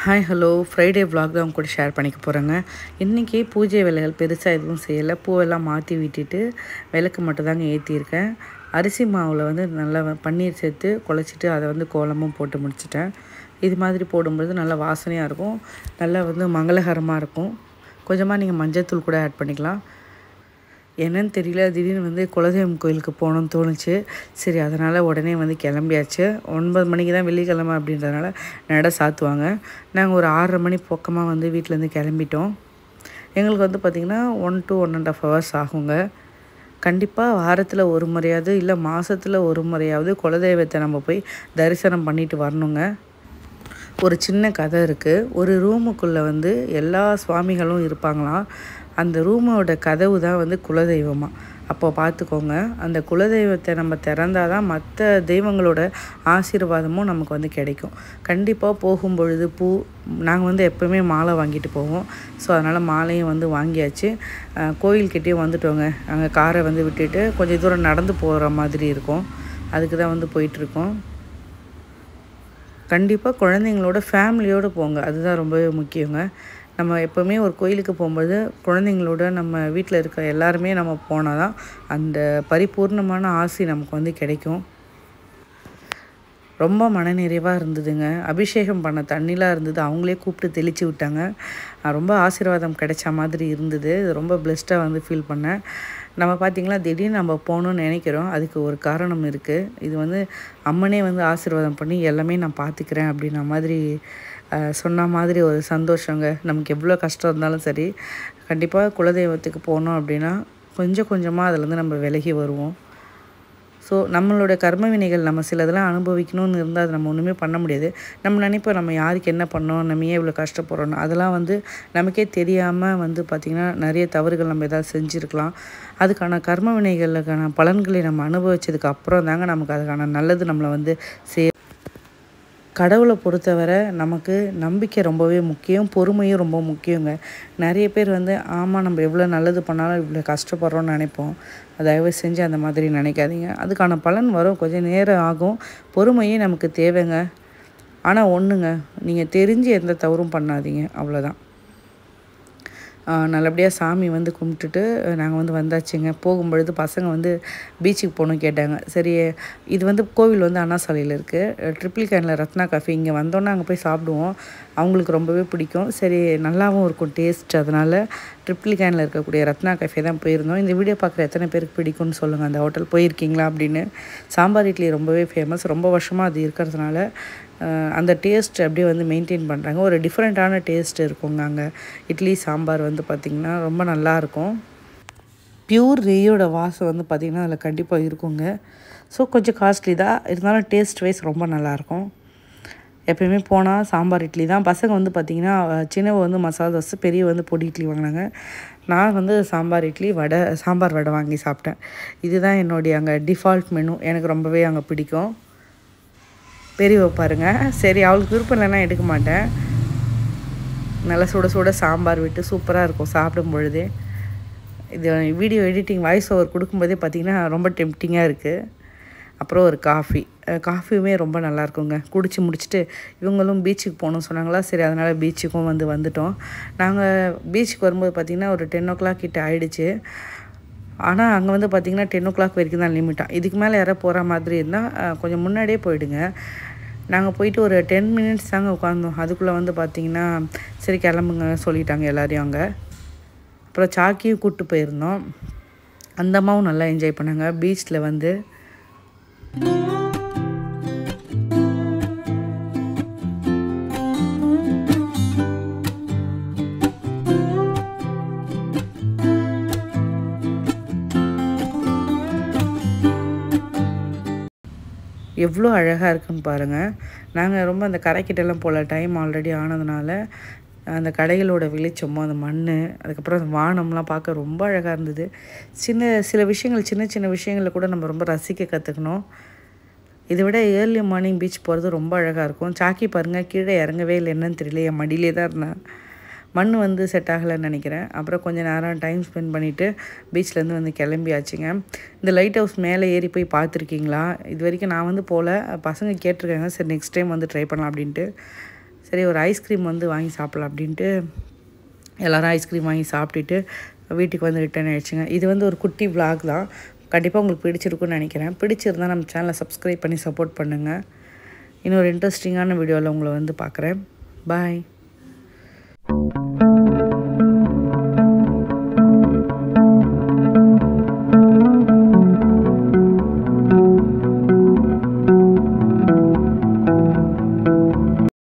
Hi hello Friday vlog தான் உங்க கூட ஷேர் பண்ணிக்க போகிறேங்க. இன்றைக்கி பூஜை வேலைகள் பெருசாக எதுவும் செய்யலை. பூவெல்லாம் மாற்றி விட்டுட்டு விளக்கு மட்டும் தாங்க ஏற்றியிருக்கேன். அரிசி மாவில் வந்து நல்லா பன்னீர் சேர்த்து குழச்சிட்டு அதை வந்து கோலமும் போட்டு முடிச்சிட்டேன். இது மாதிரி போடும்பொழுது நல்லா வாசனையாக இருக்கும், நல்லா வந்து மங்களகரமாக இருக்கும். கொஞ்சமாக நீங்கள் மஞ்சள்தூள் கூட ஆட் பண்ணிக்கலாம். என்னன்னு தெரியல, திடீர்னு வந்து குலதெய்வம் கோயிலுக்கு போகணுன்னு தோணுச்சு. சரி, அதனால் உடனே வந்து கிளம்பியாச்சு. 9 மணிக்கு தான் வெள்ளிக்கிழமை அப்படின்றதுனால நட சாத்துவாங்க. நாங்கள் ஒரு 6:30 மணி பக்கமாக வந்து வீட்டிலேருந்து கிளம்பிட்டோம். எங்களுக்கு வந்து பார்த்திங்கன்னா 1 to 1.5 hours ஆகுங்க. கண்டிப்பாக வாரத்தில் ஒரு முறையாவது இல்லை மாதத்தில் ஒரு முறையாவது குலதெய்வத்தை நம்ம போய் தரிசனம் பண்ணிட்டு வரணுங்க. ஒரு சின்ன கதை இருக்குது. ஒரு ரூமுக்குள்ளே வந்து எல்லா சுவாமிகளும் இருப்பாங்களாம். அந்த ரூமோட கதவு தான் வந்து குலதெய்வமாக. அப்போ பார்த்துக்கோங்க, அந்த குலதெய்வத்தை நம்ம திறந்தால் தான் மற்ற தெய்வங்களோட ஆசீர்வாதமும் நமக்கு வந்து கிடைக்கும். கண்டிப்பாக போகும்பொழுது நாங்கள் வந்து எப்போவுமே மாலை வாங்கிட்டு போவோம். ஸோ அதனால் மாலையும் வந்து வாங்கியாச்சு. கோயில்கிட்டேயும் வந்துட்டோங்க. அங்கே காரை வந்து விட்டுட்டு கொஞ்சம் தூரம் நடந்து போகிற மாதிரி இருக்கும். அதுக்கு தான் வந்து போயிட்டுருக்கோம். கண்டிப்பாக குழந்தைங்களோட ஃபேமிலியோடு போங்க, அதுதான் ரொம்பவே முக்கியங்க. நம்ம எப்போவுமே ஒரு கோயிலுக்கு போகும்போது குழந்தைங்களோட நம்ம வீட்டில் இருக்க எல்லாருமே நம்ம போனால் தான் அந்த பரிபூர்ணமான ஆசி நமக்கு வந்து கிடைக்கும். ரொம்ப மனநிறைவாக இருந்ததுங்க. அபிஷேகம் பண்ண தண்ணிலாம் இருந்தது, அவங்களே கூப்பிட்டு தெளித்து விட்டாங்க. ரொம்ப ஆசீர்வாதம் கிடைச்ச மாதிரி இருந்தது. இது ரொம்ப பிளெஸ்டாக வந்து ஃபீல் பண்ணேன். நம்ம பார்த்திங்களா, திடீர்னு நம்ம போகணுன்னு நினைக்கிறோம், அதுக்கு ஒரு காரணம் இருக்குது. இது வந்து அம்மனே வந்து ஆசீர்வாதம் பண்ணி எல்லாமே நான் பார்த்துக்கிறேன் அப்படின்ன மாதிரி சொன்ன மாதிரி ஒரு சந்தோஷங்க. நமக்கு எவ்வளோ கஷ்டம் இருந்தாலும் சரி, கண்டிப்பாக குலதெய்வத்துக்கு போனோம் அப்படின்னா கொஞ்சம் கொஞ்சமாக அதிலேருந்து நம்ம விலகி வருவோம். ஸோ நம்மளோட கர்ம வினைகள் நம்ம சிலதெல்லாம் அனுபவிக்கணும்னு இருந்தால் அது நம்ம ஒன்றுமே பண்ண முடியாது. நம்ம நினைப்போம் நம்ம யாருக்கு என்ன பண்ணோம், நம்ம ஏன் இவ்வளோ கஷ்டப்படுறோன்னு. அதெல்லாம் வந்து நமக்கே தெரியாமல் வந்து பார்த்திங்கன்னா நிறைய தவறுகள் நம்ம எதாவது செஞ்சுருக்கலாம். அதுக்கான கர்ம வினைகளுக்கான பலன்களை நம்ம அனுபவித்ததுக்கு அப்புறம் தாங்க நமக்கு அதுக்கான நல்லது நம்மளை வந்து கடவுளை பொறுத்தவரை நமக்கு நம்பிக்கை ரொம்பவே முக்கியம், பொறுமையும் ரொம்ப முக்கியங்க. நிறைய பேர் வந்து ஆமாம் நம்ம எவ்வளோ நல்லது பண்ணாலும் இவ்வளோ கஷ்டப்படுறோன்னு நினைப்போம். தயவு செஞ்சு அந்த மாதிரி நினைக்காதீங்க. அதுக்கான பலன் வரும், கொஞ்சம் நேரம் ஆகும். பொறுமையே நமக்கு தேவைங்க. ஆனால் ஒன்றுங்க, நீங்கள் தெரிஞ்சு எந்த தவறும் பண்ணாதீங்க, அவ்வளோதான். நல்லபடியாக சாமி வந்து கும்பிட்டுட்டு நாங்கள் வந்து வந்தாச்சுங்க. போகும்பொழுது பசங்க வந்து பீச்சுக்கு போகணும் கேட்டாங்க. சரி, இது வந்து கோவில் வந்து அண்ணா சாலையில் இருக்குது. ட்ரிபிள் கேனில் ரத்னா காஃபி, இங்கே வந்தோன்னே அங்கே போய் சாப்பிடுவோம். அவங்களுக்கு ரொம்பவே பிடிக்கும். சரி, நல்லாவும் இருக்கும் டேஸ்ட். அதனால் ட்ரிபிள் கேனில் இருக்கக்கூடிய ரத்னா காஃபே தான் போயிருந்தோம். இந்த வீடியோ பார்க்குற எத்தனை பேருக்கு பிடிக்கும்னு சொல்லுங்கள், அந்த ஹோட்டல் போயிருக்கீங்களா அப்படின்னு. சாம்பார் இட்லி ரொம்பவே ஃபேமஸ். ரொம்ப வருஷமாக அது இருக்கிறதுனால அந்த டேஸ்ட் அப்படியே வந்து மெயின்டைன் பண்ணுறாங்க. ஒரு டிஃப்ரெண்ட்டான டேஸ்ட் இருக்குங்க அங்கே. இட்லி சாம்பார் வந்து பார்த்திங்கன்னா ரொம்ப நல்லாயிருக்கும். பியூர் நெய்யோட வாசம் வந்து பார்த்திங்கன்னா அதில் கண்டிப்பாக இருக்குங்க. ஸோ கொஞ்சம் காஸ்ட்லி தான், இருந்தாலும் டேஸ்ட் வைஸ் ரொம்ப நல்லாயிருக்கும். எப்போயுமே போனால் சாம்பார் இட்லி தான். பசங்க வந்து பார்த்திங்கன்னா சின்னவ வந்து மசாலா தோசை, பெரிய வந்து பொடி இட்லி வாங்கினாங்க. நான் வந்து சாம்பார் இட்லி, சாம்பார் வடை வாங்கி சாப்பிட்டேன். இதுதான் என்னுடைய அங்கே டிஃபால்ட் மெனு. எனக்கு ரொம்பவே அங்கே பிடிக்கும். பெரியவ பாருங்க, சரி அவளுக்கு விருப்பம் இல்லைன்னா எடுக்க மாட்டேன். நல்லா சுட சுட சாம்பார் விட்டு சூப்பராக இருக்கும் சாப்பிடும் பொழுதே. இது வீடியோ எடிட்டிங் வாய்ஸ் ஓவர் கொடுக்கும்போதே பார்த்திங்கன்னா ரொம்ப டெம்ப்டிங்காக இருக்குது. அப்புறம் ஒரு காஃபியுமே ரொம்ப நல்லாயிருக்குங்க. குடிச்சு முடிச்சுட்டு இவங்களும் பீச்சுக்கு போகணும்னு சொன்னாங்களா, சரி அதனால் பீச்சுக்கும் வந்துட்டோம். நாங்கள் பீச்சுக்கு வரும்போது பார்த்திங்கன்னா ஒரு 10 o'clock கிட்ட ஆகிடுச்சு. ஆனால் அங்கே வந்து பார்த்திங்கன்னா 10 o'clock வரைக்கும் தான் லிமிட்டாக. இதுக்கு மேலே யாராவது போகிற மாதிரி இருந்தால் கொஞ்சம் முன்னாடியே போயிடுங்க. நாங்கள் போயிட்டு ஒரு 10 minutes தாங்க உட்காந்தோம். அதுக்குள்ளே வந்து பார்த்திங்கன்னா சரி கிளம்புங்க சொல்லிட்டாங்க எல்லோரையும் அங்கே. அப்புறம் சாக்கியும் கூப்பிட்டு போயிருந்தோம். அந்த அம்மாவும் நல்லா என்ஜாய் பண்ணாங்க பீச்சில் வந்து. எவ்வளோ அழகாக இருக்குன்னு பாருங்கள். நாங்கள் ரொம்ப அந்த கடைக்கிட்டெல்லாம் போகல, டைம் ஆல்ரெடி ஆனதுனால. அந்த கடைகளோட வெளிச்சமும் அந்த மண், அதுக்கப்புறம் அந்த வானம்லாம் பார்க்க ரொம்ப அழகாக இருந்தது. சில விஷயங்கள், சின்ன சின்ன விஷயங்களில் கூட நம்ம ரொம்ப ரசிக்க கற்றுக்கணும். இதை விட ஏர்லி மார்னிங் பீச் போகிறது ரொம்ப அழகாக இருக்கும். சாக்கி பாருங்கள், கீழே இறங்கவே இல்லை, என்னன்னு தெரியல, என் மடியிலே தான் இருந்தேன். மண் வந்து செட் ஆகலைன்னு நினைக்கிறேன். அப்புறம் கொஞ்சம் நேரம் டைம் ஸ்பெண்ட் பண்ணிவிட்டு பீச்லேருந்து வந்து கிளம்பியாச்சுங்க. இந்த லைட் ஹவுஸ் மேலே ஏறி போய் பார்த்துருக்கீங்களா? இது வரைக்கும் நான் வந்து போகல, பசங்க கேட்டிருக்காங்க. சரி நெக்ஸ்ட் டைம் வந்து ட்ரை பண்ணலாம் அப்படின்ட்டு. சரி ஒரு ஐஸ்கிரீம் வந்து வாங்கி சாப்பிட்லாம் அப்படின்ட்டு எல்லோரும் ஐஸ்கிரீம் வாங்கி சாப்பிட்டுட்டு வீட்டுக்கு வந்து ரிட்டர்ன் ஆகிடுச்சுங்க. இது வந்து ஒரு குட்டி விலாக் தான். கண்டிப்பாக உங்களுக்கு பிடிச்சிருக்குன்னு நினைக்கிறேன். பிடிச்சிருந்தால் நம்ம சேனலை சப்ஸ்கிரைப் பண்ணி சப்போர்ட் பண்ணுங்கள். இன்னொரு இன்ட்ரெஸ்டிங்கான வீடியோவில் உங்களை வந்து பார்க்குறேன். பாய்.